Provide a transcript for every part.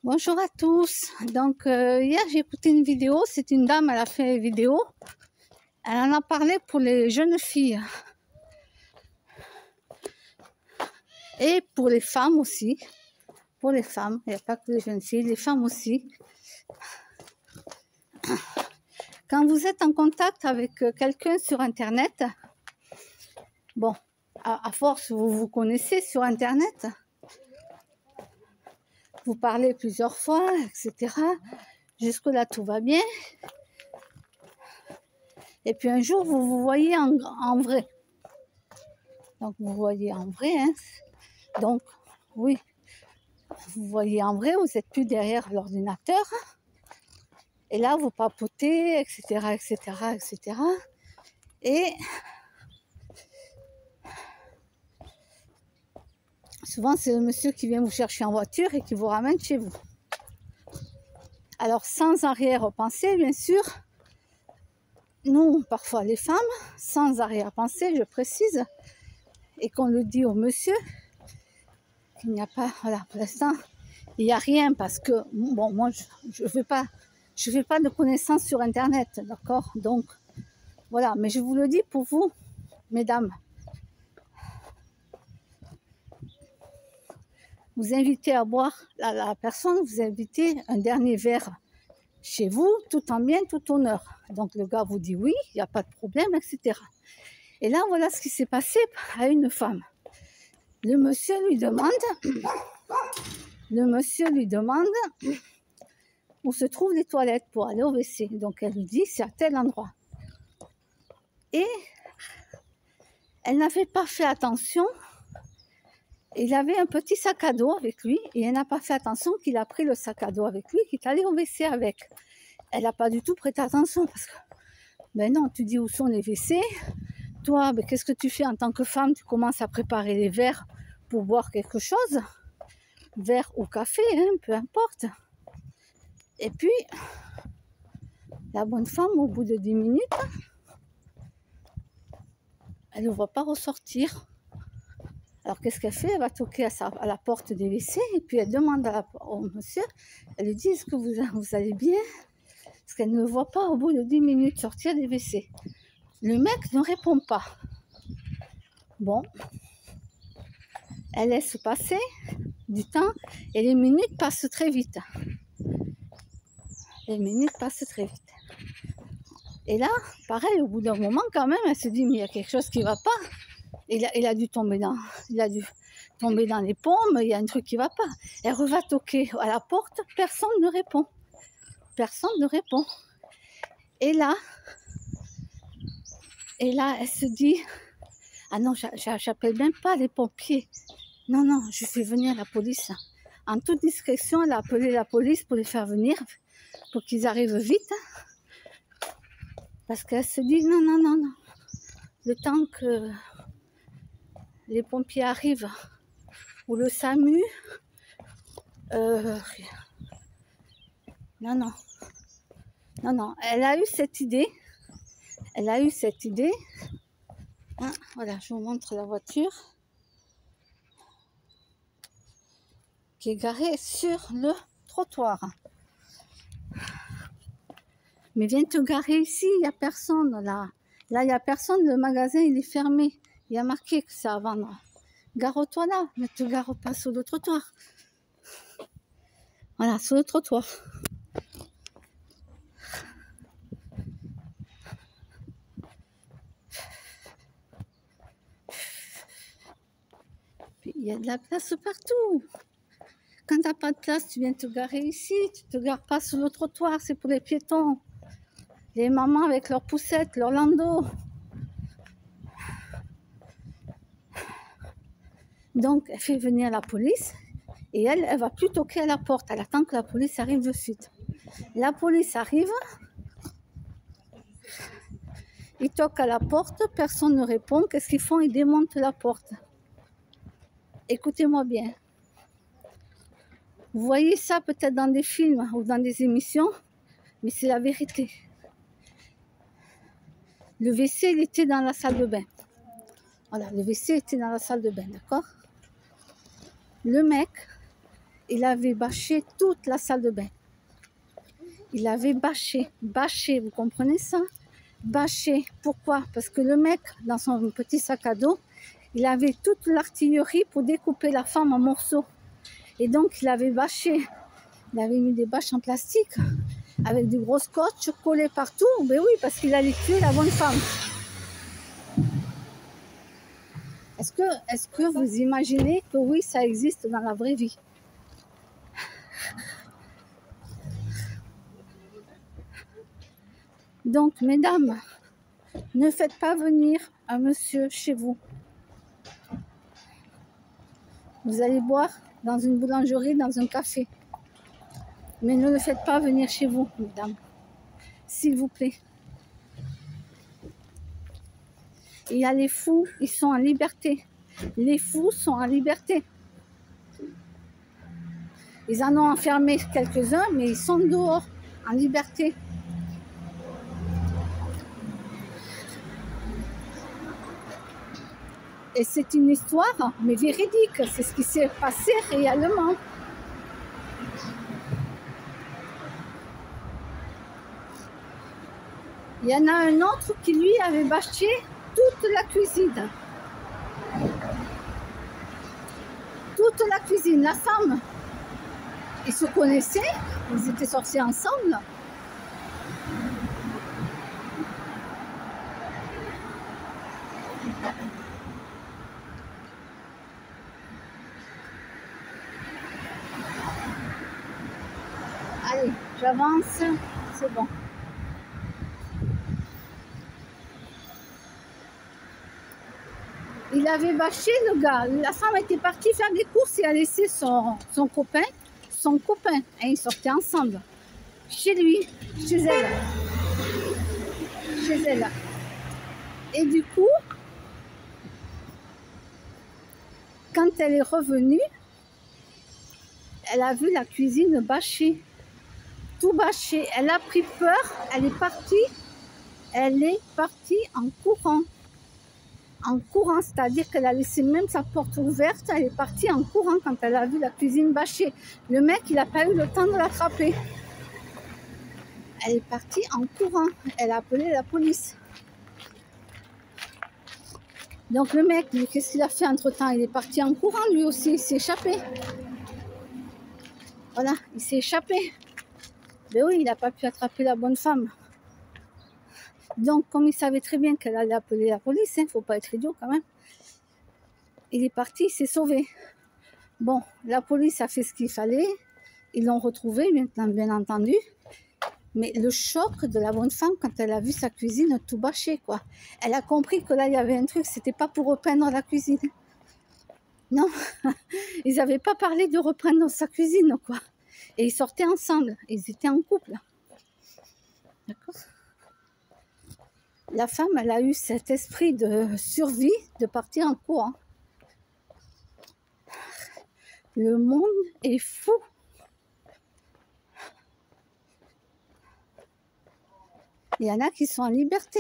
Bonjour à tous. Donc hier j'ai écouté une vidéo, c'est une dame, elle a fait une vidéo. Elle en a parlé pour les jeunes filles et pour les femmes aussi. Pour les femmes, il n'y a pas que les jeunes filles, les femmes aussi. Quand vous êtes en contact avec quelqu'un sur Internet, bon, à force vous vous connaissez sur Internet, vous parlez plusieurs fois, etc. Jusque-là tout va bien. Et puis un jour, vous vous voyez en vrai. Donc, vous voyez en vrai. Hein. Donc, oui, vous voyez en vrai, vous n'êtes plus derrière l'ordinateur. Et là, vous papotez, etc., etc., etc. Et souvent, c'est le monsieur qui vient vous chercher en voiture et qui vous ramène chez vous. Alors, sans arrière-pensée, bien sûr, nous, parfois les femmes, sans arrière-pensée, je précise, et qu'on le dit au monsieur, qu'il n'y a pas, voilà, pour l'instant, il n'y a rien parce que, bon, moi, je ne fais pas de connaissances sur Internet, d'accord? Donc, voilà, mais je vous le dis pour vous, mesdames. Vous invitez à boire, la personne, vous invitez un dernier verre chez vous, tout en bien, tout honneur. Donc, le gars vous dit oui, il n'y a pas de problème, etc. Et là, voilà ce qui s'est passé à une femme. Le monsieur lui demande où se trouvent les toilettes pour aller au WC. Donc, elle lui dit, c'est à tel endroit. Et elle n'avait pas fait attention. Il avait un petit sac à dos avec lui et elle n'a pas fait attention qu'il a pris le sac à dos avec lui et qu'il est allé au WC avec. Elle n'a pas du tout prêté attention parce que, ben non, tu dis où sont les WC. Toi, ben, qu'est-ce que tu fais en tant que femme? Tu commences à préparer les verres pour boire quelque chose. Verre ou café, hein, peu importe. Et puis, la bonne femme, au bout de 10 minutes, elle ne le voit pas ressortir. Alors, qu'est-ce qu'elle fait? Elle va toquer à la porte des WC et puis elle demande au monsieur, elle lui dit, est-ce que vous allez bien? Parce qu'elle ne le voit pas au bout de 10 minutes sortir des WC. Le mec ne répond pas. Bon, elle laisse passer du temps et les minutes passent très vite. Les minutes passent très vite. Et là, pareil, au bout d'un moment, quand même, elle se dit, mais il y a quelque chose qui ne va pas. Il a dû tomber dans les pommes, il y a un truc qui ne va pas. Elle va toquer à la porte, personne ne répond. Personne ne répond. Et là, elle se dit, ah non, j'appelle même pas les pompiers. Non, je fais venir la police. En toute discrétion, elle a appelé la police pour les faire venir, pour qu'ils arrivent vite. Parce qu'elle se dit, non. Le temps que les pompiers arrivent, ou le SAMU, non. Elle a eu cette idée. Ah, voilà, je vous montre la voiture qui est garée sur le trottoir. Mais viens te garer ici, il n'y a personne là. Là, il n'y a personne, le magasin il est fermé. Il y a marqué que c'est à vendre. Gare-toi là, ne te gare pas sur le trottoir. Voilà, sur le trottoir. Il y a de la place partout. Quand tu n'as pas de place, tu viens te garer ici. Tu ne te gares pas sur le trottoir, c'est pour les piétons. Les mamans avec leurs poussettes, leurs landaux. Donc, elle fait venir la police et elle va plus toquer à la porte. Elle attend que la police arrive de suite. La police arrive. Ils toquent à la porte, personne ne répond. Qu'est-ce qu'ils font? Ils démontent la porte. Écoutez-moi bien. Vous voyez ça peut-être dans des films ou dans des émissions, mais c'est la vérité. Le WC, il était dans la salle de bain. Voilà, le WC était dans la salle de bain, d'accord? Le mec, il avait bâché toute la salle de bain. Il avait bâché, vous comprenez ça? Bâché. Pourquoi? Parce que le mec, dans son petit sac à dos, il avait toute l'artillerie pour découper la femme en morceaux. Et donc, il avait bâché. Il avait mis des bâches en plastique avec du gros scotch collé partout. Ben oui, parce qu'il allait tuer la bonne femme. Est-ce que vous imaginez que oui, ça existe dans la vraie vie? Donc, mesdames, ne faites pas venir un monsieur chez vous. Vous allez boire dans une boulangerie, dans un café. Mais ne le faites pas venir chez vous, mesdames. S'il vous plaît. Il y a les fous, ils sont en liberté. Les fous sont en liberté. Ils en ont enfermé quelques-uns, mais ils sont dehors, en liberté. Et c'est une histoire, mais véridique. C'est ce qui s'est passé réellement. Il y en a un autre qui, lui, avait bâché toute la cuisine. Toute la cuisine. La femme, ils se connaissaient, ils étaient sortis ensemble. Allez, j'avance, c'est bon. Il avait bâché le gars. La femme était partie faire des courses et a laissé son copain. Et ils sortaient ensemble. Chez lui, chez elle. Chez elle. Et du coup, quand elle est revenue, elle a vu la cuisine bâchée. Tout bâché. Elle a pris peur. Elle est partie en courant. En courant, c'est-à-dire qu'elle a laissé même sa porte ouverte, elle est partie en courant quand elle a vu la cuisine bâchée. Le mec, il n'a pas eu le temps de l'attraper. Elle est partie en courant, elle a appelé la police. Donc le mec, qu'est-ce qu'il a fait entre-temps? Il est parti en courant lui aussi, il s'est échappé. Voilà, il s'est échappé. Mais oui, il n'a pas pu attraper la bonne femme. Donc, comme il savait très bien qu'elle allait appeler la police, faut pas être idiot quand même, il est parti, il s'est sauvé. Bon, la police a fait ce qu'il fallait, ils l'ont retrouvé, bien entendu, mais le choc de la bonne femme quand elle a vu sa cuisine tout bâchée, quoi. Elle a compris que là, il y avait un truc, c'était pas pour repeindre la cuisine. Non, ils n'avaient pas parlé de reprendre sa cuisine, quoi. Et ils sortaient ensemble, ils étaient en couple. D'accord ? La femme, elle a eu cet esprit de survie, de partir en courant. Le monde est fou. Il y en a qui sont en liberté.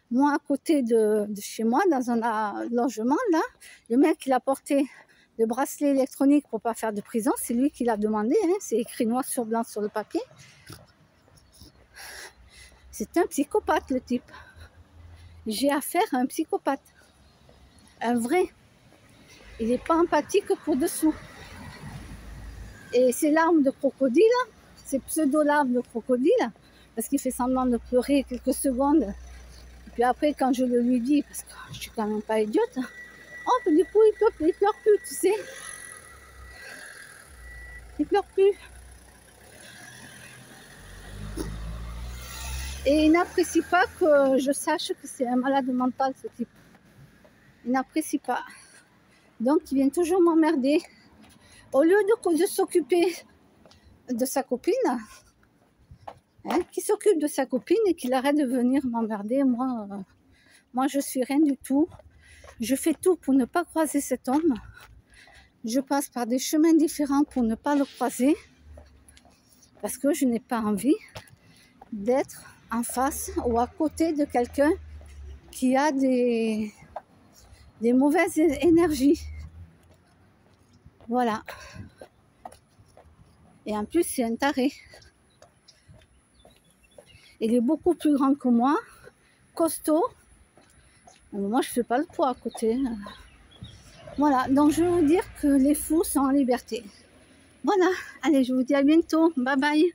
Moi, à côté de chez moi, dans un logement, là, le mec, il a porté le bracelet électronique pour ne pas faire de prison. C'est lui qui l'a demandé, hein. C'est écrit noir sur blanc sur le papier. C'est un psychopathe, le type. J'ai affaire à un psychopathe. Un vrai. Il n'est pas empathique pour dessous. Et ces larmes de crocodile, ces pseudo-larmes de crocodile, parce qu'il fait semblant de pleurer quelques secondes. Et puis après, quand je le lui dis, parce que je suis quand même pas idiote, oh, du coup, il pleure plus, tu sais. Il pleure plus. Et il n'apprécie pas que je sache que c'est un malade mental, ce type. Il n'apprécie pas. Donc, il vient toujours m'emmerder. Au lieu de s'occuper de sa copine, hein, qu'il s'occupe de sa copine et qu'il arrête de venir m'emmerder. Moi, je suis rien du tout. Je fais tout pour ne pas croiser cet homme. Je passe par des chemins différents pour ne pas le croiser. Parce que je n'ai pas envie d'être en face ou à côté de quelqu'un qui a des mauvaises énergies. Voilà. Et en plus, c'est un taré. Il est beaucoup plus grand que moi, costaud. Moi, je fais pas le poids à côté. Voilà, donc je vais vous dire que les fous sont en liberté. Voilà, allez, je vous dis à bientôt. Bye bye.